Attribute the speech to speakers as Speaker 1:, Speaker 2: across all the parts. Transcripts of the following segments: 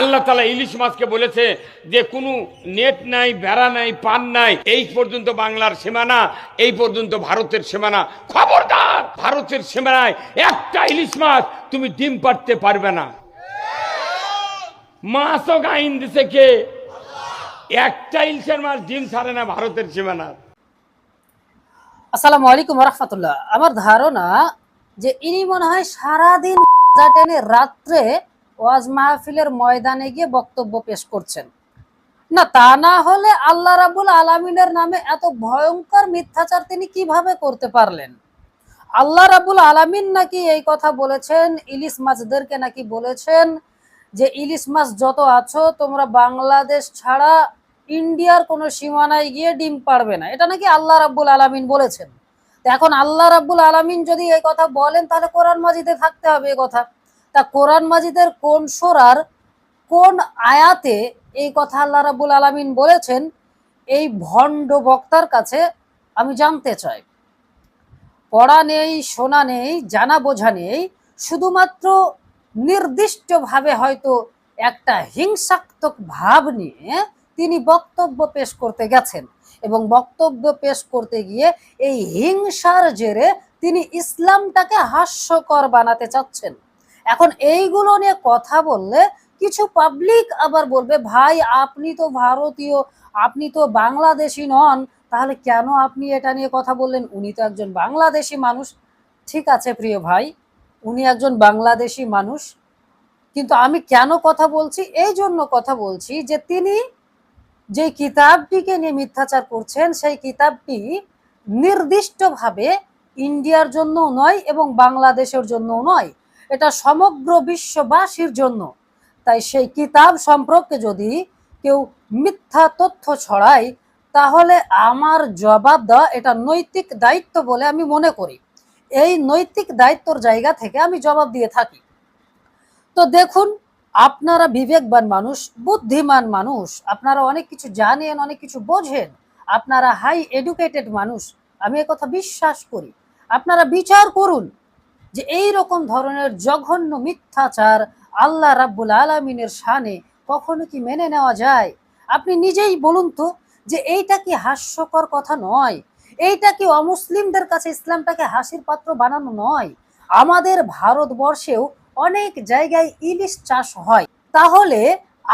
Speaker 1: আল্লাহ তাআলা ইলিশ মাছকে বলেছে যে কোনো নেট নাই, বেড়া নাই, পান নাই, এই পর্যন্ত বাংলার সীমানা, এই পর্যন্ত ভারতের সীমানা। খবরদার, ভারতের সীমানায় একটা ইলিশ মাছ তুমি ডিম পাড়তে পারবে না। মাছও আইন দিছে কে? একটা ইলিশের মাছ ডিম ছাড়ে না ভারতের সীমানার।
Speaker 2: আসসালামু আলাইকুম ওয়া রাহমাতুল্লাহ। আমার ধারণা যে ইনি মনে হয় সারাদিন টেনে রাত্রে ওয়াজ মাহফিলের ময়দানে গিয়ে বক্তব্য পেশ করছেন। না, তা না হলে আল্লাহ রাব্বুল আলামিনের নামে এত ভয়ঙ্কর মিথ্যাচার তিনি কিভাবে করতে পারলেন? আল্লাহ রাব্বুল আলামিন নাকি এই কথা বলেছেন, ইলিশ মাছদেরকে নাকি বলেছেন যে ইলিশ মাছ যত আছো তোমরা বাংলাদেশ ছাড়া ইন্ডিয়ার কোনো সীমানায় গিয়ে ডিম পারবে না। এটা নাকি আল্লাহ রাব্বুল আলামিন বলেছেন। তো এখন আল্লাহ রাব্বুল আলামিন যদি এই কথা বলেন তাহলে কোরআন মাজিদে থাকতে হবে এই কথা। তা কোরআন মাজিদের কোন সূরার কোন আয়াতে এই কথা আল্লাহ রাব্বুল আলামিন বলেছেন, এই ভণ্ড বক্তার কাছে আমি জানতে চাই। পড়া নেই, শোনা নেই, জানা বোঝা নেই, শুধুমাত্র নির্দিষ্টভাবে হয়তো একটা হিংসাত্মক ভাব নিয়ে তিনি বক্তব্য পেশ করতে গেছেন এবং বক্তব্য পেশ করতে গিয়ে এই হিংসার জেরে তিনি ইসলামটাকে হাস্যকর বানাতে চাচ্ছেন। এখন এইগুলো নিয়ে কথা বললে কিছু পাবলিক আবার বলবে, ভাই আপনি তো ভারতীয়, আপনি তো বাংলাদেশি নন, তাহলে কেন আপনি এটা নিয়ে কথা বললেন? উনি তো একজন বাংলাদেশি মানুষ। ঠিক আছে প্রিয় ভাই, উনি একজন বাংলাদেশি মানুষ, কিন্তু আমি কেন কথা বলছি? এই জন্য কথা বলছি যে তিনি যে কিতাবটিকে নিয়ে মিথ্যাচার করছেন সেই কিতাবটি নির্দিষ্টভাবে ইন্ডিয়ার জন্য নয় এবং বাংলাদেশের জন্য নয়, এটা সমগ্র বিশ্ববাসীর জন্য। তাই সেই কিতাব সম্পর্কে যদি কেউ মিথ্যা তথ্য ছড়ায় তাহলে আমার জবাব দেওয়া এটা নৈতিক দায়িত্ব বলে আমি মনে করি। এই নৈতিক দায়িত্বর জায়গা থেকে আমি জবাব দিয়ে থাকি। তো দেখুন, আপনারা বিবেকবান মানুষ, বুদ্ধিমান মানুষ, আপনারা অনেক কিছু জানেন, অনেক কিছু বোঝেন, আপনারা হাই এডুকেটেড মানুষ, আমি একথা বিশ্বাস করি। আপনারা বিচার করুন যে এই রকম ধরনের জঘন্য মিথ্যাচার আল্লাহ রাব্বুল আলামিনের শানে কখনো কি মেনে নেওয়া যায়? আপনি নিজেই বলুন তো যে এইটা কি হাস্যকর কথা নয়? এইটা কি অমুসলিমদের কাছে ইসলামটাকে হাসির পাত্র বানানো নয়? আমাদের ভারতবর্ষেও অনেক জায়গায় ইলিশ চাষ হয়, তাহলে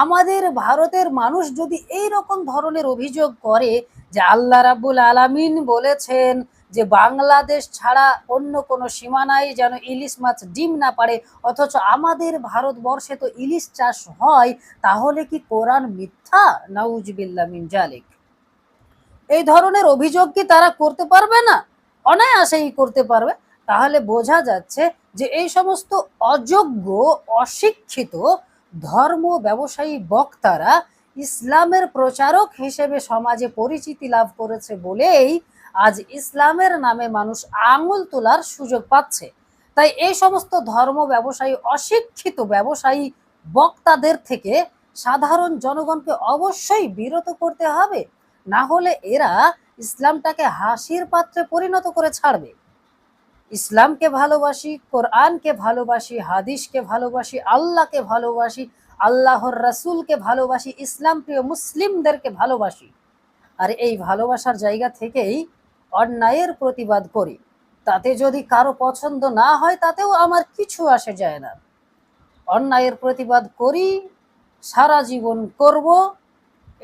Speaker 2: আমাদের ভারতের মানুষ যদি এই রকম ধরনের অভিযোগ করে যে আল্লাহ রাব্বুল আলামিন বলেছেন যে বাংলাদেশ ছাড়া অন্য কোনো সীমানায় যেন ইলিশ মাছ ডিম না পারে, অথচ আমাদের ভারতবর্ষে তো ইলিশ চাষ হয়, তাহলে কি কোরআন মিথ্যা? নাউজুবিল্লাহ মিন জালিক। এই ধরনের অভিযোগ কি তারা করতে পারবে না? অনায়াসেই করতে পারবে। তাহলে বোঝা যাচ্ছে যে এই সমস্ত অযোগ্য, অশিক্ষিত ধর্ম ব্যবসায়ী বক্তারা ইসলামের প্রচারক হিসেবে সমাজে পরিচিতি লাভ করেছে বলেই আজ ইসলামের নামে মানুষ আঙুল তোলার সুযোগ পাচ্ছে। তাই এই সমস্ত ধর্ম ব্যবসায়ী, অশিক্ষিত ব্যবসায়ী বক্তাদের থেকে সাধারণ জনগণকে অবশ্যই বিরত করতে হবে, না হলে এরা ইসলামটাকে হাসির পাত্রে পরিণত করে ছাড়বে। ইসলামকে ভালোবাসি, কোরআনকে ভালোবাসি, হাদিসকে ভালোবাসি, আল্লাহকে ভালোবাসি, আল্লাহর রাসূলকে ভালোবাসি, ইসলাম প্রিয় মুসলিমদেরকে ভালোবাসি। আর এই ভালোবাসার জায়গা থেকেই অন্যায়ের প্রতিবাদ করি। তাতে যদি কারো পছন্দ না হয় তাতেও আমার কিছু আসে যায় না। অন্যায়ের প্রতিবাদ করি, সারা জীবন করব,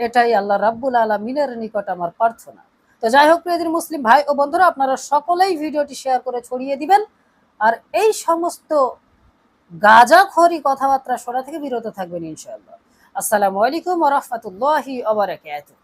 Speaker 2: এটাই আল্লাহ রাব্বুল আলামিনের নিকট আমার প্রার্থনা। তো যাই হোক প্রিয় মুসলিম ভাই ও বন্ধুরা, আপনারা সকলেই ভিডিওটি শেয়ার করে ছড়িয়ে দিবেন আর এই সমস্ত গাঁজাখড়ি কথাবার্তা শোনা থেকে বিরত থাকবেন ইনশাআল্লাহ। আসসালামু আলাইকুম ওয়া রাহমাতুল্লাহি ওয়া বারাকাতুহু।